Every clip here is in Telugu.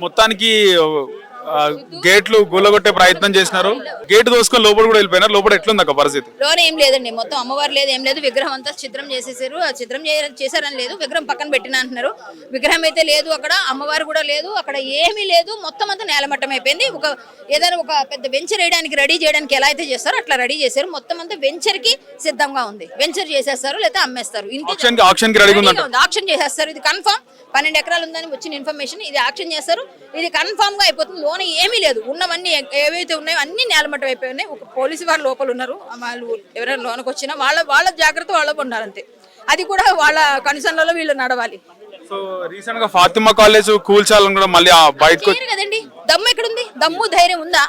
మొత్తానికి గేట్లు గుల్లగొట్టే ప్రయత్నం చేసినారు. గేట్ దోసుకొని లోపల కూడా వెళ్ళిపోయినారు. లోపల ఎట్లుంది అక్క పరిస్థితి? లోన్ ఏం లేదండి, మొత్తం అమ్మవారు లేదు, ఏం లేదు. విగ్రహం అంతా చిత్రం చేసేసారు. ఆ చిత్రం చేశారని లేదు, విగ్రహం పక్కన పెట్టిన అంటున్నారు. విగ్రహం అయితే లేదు అక్కడ, అమ్మవారు కూడా లేదు అక్కడ, ఏమీ లేదు. మొత్తం అంతా నేలమట్టం అయిపోయింది. ఏదైనా ఒక పెద్ద వెంచర్ వేయడానికి రెడీ చేయడానికి ఎలా అయితే చేస్తారో అట్లా రెడీ చేశారు. మొత్తం అంతా వెంచర్ కి సిద్ధంగా ఉంది. వెంచర్ చేసేస్తారు లేదా అమ్మేస్తారు. ఆక్షన్ చేసేస్తారు. ఇది కన్ఫర్మ్. 12 ఎకరాలు ఉందని వచ్చిన ఇన్ఫర్మేషన్. ఇది ఆక్షన్ చేస్తారు. ఇది కన్ఫర్మ్ గా అయిపోతుంది. లోన్ ఏమీ లేదు. ఉన్నవన్నీ ఏవైతే ఉన్నాయో అన్ని నేలమట్టం అయిపోయినాయి. ఒక పోలీసు వారు లోపల ఉన్నారు. వాళ్ళు ఎవరైనా లోన్కి వచ్చినా వాళ్ళ జాగ్రత్త వాళ్ళకు ఉండాలంతే. అది కూడా వాళ్ళ కన్సర్న్లలో వీళ్ళు నడవాలి. సో రీసెంట్ గా ఫాతిమా కాలేజ్ కూల్చాలని కూడా మళ్ళీ బయటకు కదండి. దమ్ము ఎక్కడుంది? దమ్ము ధైర్యం ఉందా?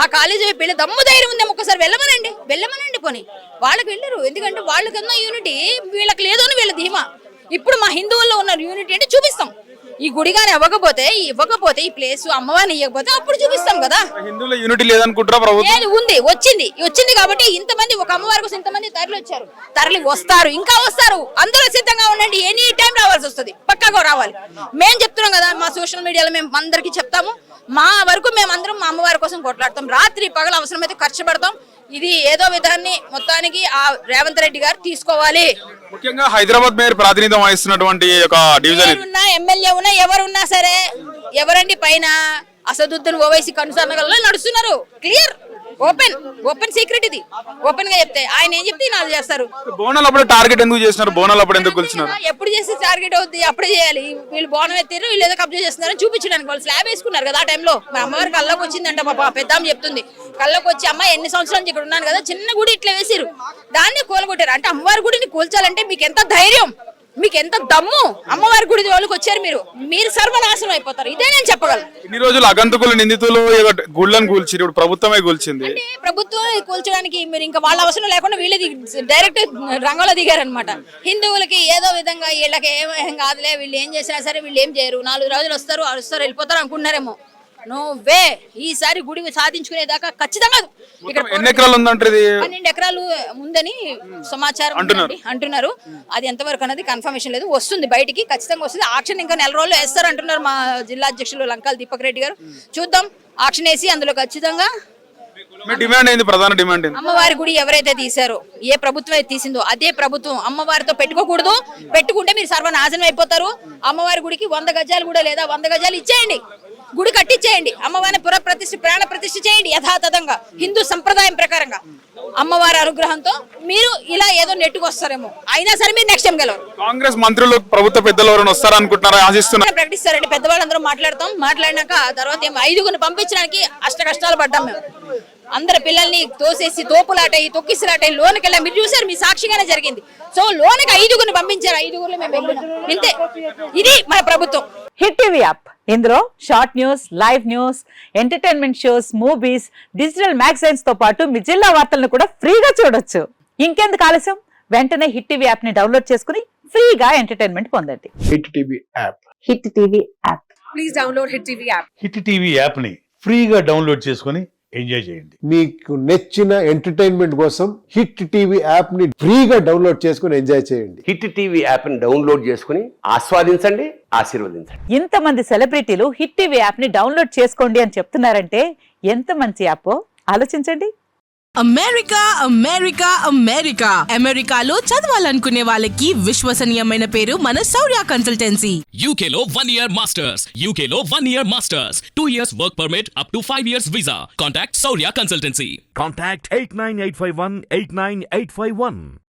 ఆ కాలేజీ వైపు వెళ్ళి దమ్ము ధైర్యం ఉందా? ఒక్కసారి వెళ్ళమనండి పోనీ. వాళ్ళకి వెళ్ళరు. ఎందుకంటే వాళ్ళకన్నా యూనిటీ వీళ్ళకి లేదు అని వీళ్ళ ధీమా. ఇప్పుడు మా హిందువుల్లో ఉన్న యూనిటీ అంటే చూపిస్తాం. ఈ గుడిగానే ఇవ్వకపోతే ఈ ప్లేస్ అమ్మవారిని ఇవ్వకపోతే అప్పుడు చూపిస్తాం కదా. హిందువుల యూనిటీ లేదనుకుంటారా ప్రభుత్వం? ఉంది, వచ్చింది కాబట్టి ఇంతమంది ఒక అమ్మవారి కోసం ఇంతమంది తరలి వస్తారు, ఇంకా వస్తారు. అందరూ సిద్ధంగా ఉండండి. ఎనీ టైం రావాల్సి వస్తుంది, పక్కాగా రావాలి. మేము చెప్తున్నాం కదా, మా సోషల్ మీడియాలో మేము అందరికీ చెప్తాము. మా వరకు మేము అందరం మా అమ్మవారి కోసం కొట్లాడతాం. రాత్రి పగలు అవసరమైతే ఖర్చు పెడతాం. ఇది ఏదో విధాన్ని మొత్తానికి ఆ రేవంత్ రెడ్డి గారు తీసుకోవాలి. ముఖ్యంగా హైదరాబాద్ మేయర్ ప్రాతినిధ్యం వహిస్తున్నటువంటి ఒక డివిజన్ ఉన్నా, ఎమ్మెల్యే ఉన్నా, ఎవరున్నా సరే, ఎవరండి పైన అసదుద్దీన్ ఓవైసీ కనుసన్నగల్లో నడుస్తున్నారు. Clear, open secret. ఇది ఓపెన్ గా చెప్తే ఆయన ఏం చెప్తే నాకు చేస్తారు. బోనాలు అప్పుడు టార్గెట్ ఎందుకు చేసినారు? బోనాలు అప్పుడు ఎందుకు కూల్చినారు? ఎప్పుడు చేస్తే టార్గెట్ అవుతుంది అప్పుడే చేయాలి. వీళ్ళు బోనం ఎత్తారు, వీళ్ళు ఏదో కబ్జా చేస్తున్నారని చూపించడానికి. వాళ్ళు స్లాబ్ వేసుకున్నారు కదా ఆ టైంలో. మా అమ్మవారి కళ్ళకి వచ్చిందంట. పాప పెద్దాం చెప్తుంది, కళ్ళకి వచ్చి అమ్మ ఎన్ని సంవత్సరాల నుంచి ఇక్కడ ఉన్నాను కదా, చిన్న గుడి ఇట్లా వేసిరు, దాన్ని కూలగొట్టారు. అంటే అమ్మవారి గుడిని కూల్చాలంటే మీకు ఎంత ధైర్యం, మీకు ఎంత దమ్ము? అమ్మవారి గుడి వాళ్ళకి వచ్చారు, మీరు సర్వనాశనం అయిపోతారు. ఇదే నేను చెప్పగలను. ఇన్ని రోజులు అగంతకులు నిందితులు గుళ్ళను కూల్చి ఇప్పుడు ప్రభుత్వమే కూల్చింది. అంటే ప్రభుత్వం కూల్చడానికి మీరు ఇంకా వాళ్ళ అవసరం లేకుండా వీళ్ళే డైరెక్ట్ రంగంలో దిగారనమాట. హిందువులకి ఏదో విధంగా వీళ్ళకి ఏం కాదులే, వీళ్ళు ఏం చేసినా సరే వీళ్ళు ఏం చేయరు, 4 రోజులు వస్తారు వెళ్ళిపోతారు అనుకున్నారేమో. నువ్వే ఈసారి గుడి సాధించుకునేదాకా ఖచ్చితంగా. ఇక్కడ 12 ఎకరాలు ఉందని సమాచారం అంటున్నారు. అది ఎంతవరకు అనేది కన్ఫర్మేషన్ లేదు. వస్తుంది బయటికి, ఖచ్చితంగా వస్తుంది. ఆక్షన్ ఇంకా 4 రోజులు వేస్తారు అంటున్నారు మా జిల్లా అధ్యక్షులు లంకాల దీపక్ రెడ్డి గారు. చూద్దాం, ఆక్షన్ వేసి అందులో ఖచ్చితంగా ప్రధాన డిమాండ్ అమ్మవారి గుడి ఎవరైతే తీశారో, ఏ ప్రభుత్వం అయితే తీసిందో అదే ప్రభుత్వం అమ్మవారితో పెట్టుకోకూడదు. పెట్టుకుంటే మీరు సర్వనాశనం అయిపోతారు. అమ్మవారి గుడికి 100 గజాలు కూడా లేదా, 100 గజాలు ఇచ్చేయండి, గుడి కట్టించేయండి. అమ్మవారిని ప్రాణ ప్రతిష్ఠ చేయండి యథాతథంగా హిందూ సంప్రదాయం ప్రకారంగా. అమ్మవారి అనుగ్రహంతో మీరు ఇలా ఏదో నెట్టుకు వస్తారేమో, అయినా సరే మీరు నెక్స్ట్ టైం గెలవరు. కాంగ్రెస్ మంత్రులు ప్రభుత్వ పెద్దలు ఎవరైనా వస్తారనుకుంటున్నారా? ఆశిస్తున్నారు, ప్రకటిస్తారండి. పెద్దవాళ్ళందరూ మాట్లాడినాక ఆ తర్వాత 5గురిని పంపించడానికి అష్ట కష్టాలు పడ్డాం మేము. అందరి పిల్లల్ని తోసేసి తోపులాటాయి, తొక్కిసలాటాయి, లోనికి వెళ్ళా. మీరు చూసారు, మీ సాక్షిగానే జరిగింది. సో లోనికి 5గురిని పంపించారు, 5గురిలో మేము వెళ్ళినాం. ఇంతే, ఇది మన ప్రభుత్వం. హిట్ టీవీ యాప్, ఇందులో short news, live news, entertainment shows, movies, digital magazines తో పాటు మీ జిల్లా వార్తలను కూడా ఫ్రీగా చూడొచ్చు. ఇంకెందుకు ఆలస్యం, వెంటనే హిట్ టీవీ యాప్ ని డౌన్లోడ్ చేసుకుని ఫ్రీగా ఎంటర్టైన్మెంట్ పొందండి. Hit TV app. Hit TV app. Please download hit TV app. Hit TV app ని ఫ్రీగా డౌన్లోడ్ చేసుకుని ఎంజాయ్ చేయండి. మీకు నచ్చిన ఎంటర్టైన్మెంట్ కోసం హిట్ టీవీ యాప్ ని ఫ్రీగా డౌన్లోడ్ చేసుకుని ఎంజాయ్ చేయండి. హిట్ టీవీ యాప్ ని డౌన్లోడ్ చేసుకుని ఆస్వాదించండి, ఆశీర్వదించండి. ఇంతమంది సెలబ్రిటీలు హిట్ టీవీ యాప్ ని డౌన్లోడ్ చేసుకోండి అని చెప్తున్నారంటే ఎంత మంచి యాప్ ఆలోచించండి. అమెరికాలో చదవాలనుకునే వాళ్ళకి విశ్వసనీయమైన పేరు మన శౌర్య కన్సల్టెన్సీ. UK లో 1 year masters, UK లో 1 year masters, 2 years work permit up to 5 years visa. Contact Saurya Consultancy. Contact 89851 89851.